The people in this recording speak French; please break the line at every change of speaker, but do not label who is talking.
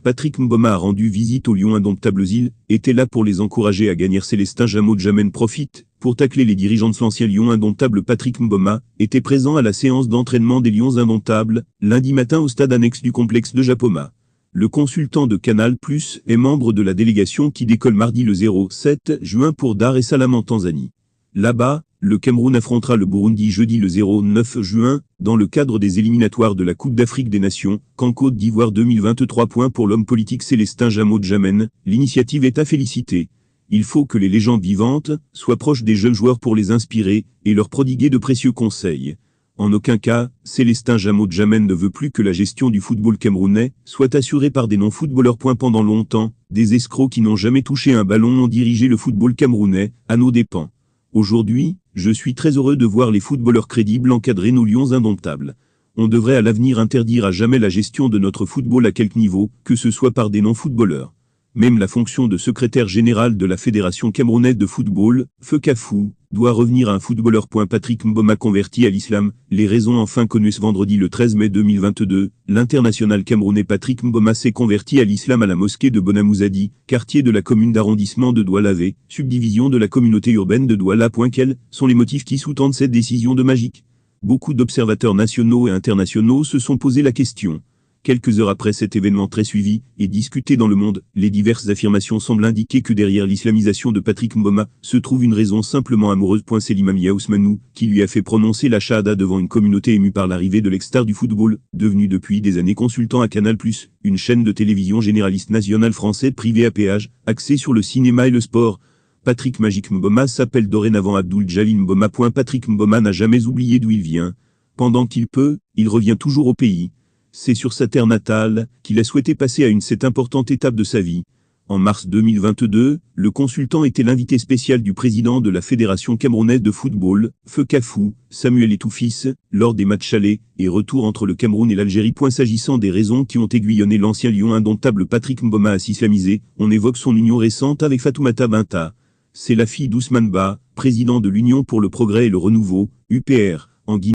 Patrick Mboma a rendu visite aux Lions indomptables. Ils étaient là pour les encourager à gagner. Célestin Jameau-Djamène profite pour tacler les dirigeants de l'ancien Lion indomptable. Patrick Mboma était présent à la séance d'entraînement des Lions indomptables, lundi matin au stade annexe du complexe de Japoma. Le consultant de Canal+ est membre de la délégation qui décolle mardi le 07 juin pour Dar es Salaam en Tanzanie. Là-bas, le Cameroun affrontera le Burundi jeudi le 09 juin, dans le cadre des éliminatoires de la Coupe d'Afrique des Nations, qu'en Côte d'Ivoire 2023. Pour l'homme politique Célestin Jameau-Djamène, l'initiative est à féliciter. Il faut que les légendes vivantes soient proches des jeunes joueurs pour les inspirer et leur prodiguer de précieux conseils. En aucun cas, Célestin Jameau-Djamène ne veut plus que la gestion du football camerounais soit assurée par des non-footballeurs. Pendant longtemps, des escrocs qui n'ont jamais touché un ballon ont dirigé le football camerounais, à nos dépens. Aujourd'hui, je suis très heureux de voir les footballeurs crédibles encadrer nos Lions indomptables. On devrait à l'avenir interdire à jamais la gestion de notre football à quelque niveau, que ce soit par des non-footballeurs. Même la fonction de secrétaire général de la Fédération camerounaise de football, FECAFOO, doit revenir à un footballeur. Patrick Mboma converti à l'islam. Les raisons enfin connues. Ce vendredi le 13 mai 2022, l'international camerounais Patrick Mboma s'est converti à l'islam à la mosquée de Bonamouzadi, quartier de la commune d'arrondissement de Douala-Vé, subdivision de la communauté urbaine de Douala. Quels sont les motifs qui sous-tendent cette décision de magique? Beaucoup d'observateurs nationaux et internationaux se sont posé la question. Quelques heures après cet événement très suivi et discuté dans le monde, les diverses affirmations semblent indiquer que derrière l'islamisation de Patrick Mboma se trouve une raison simplement amoureuse. C'est l'imam Ousmanou qui lui a fait prononcer la shahada devant une communauté émue par l'arrivée de l'ex-star du football, devenu depuis des années consultant à Canal+, une chaîne de télévision généraliste nationale française privée à péage, axée sur le cinéma et le sport. Patrick Magique Mboma s'appelle dorénavant Abdoul Jalil Mboma. Patrick Mboma n'a jamais oublié d'où il vient. Pendant qu'il peut, il revient toujours au pays. C'est sur sa terre natale qu'il a souhaité passer à cette importante étape de sa vie. En mars 2022, le consultant était l'invité spécial du président de la Fédération camerounaise de football, FECAFOO, Samuel Eto'o-Fils, lors des matchs allers et retours entre le Cameroun et l'Algérie. S'agissant des raisons qui ont aiguillonné l'ancien Lion indomptable Patrick Mboma à s'islamiser, on évoque son union récente avec Fatoumata Binta. C'est la fille d'Ousmane Ba, président de l'Union pour le progrès et le renouveau, UPR, en Guinée.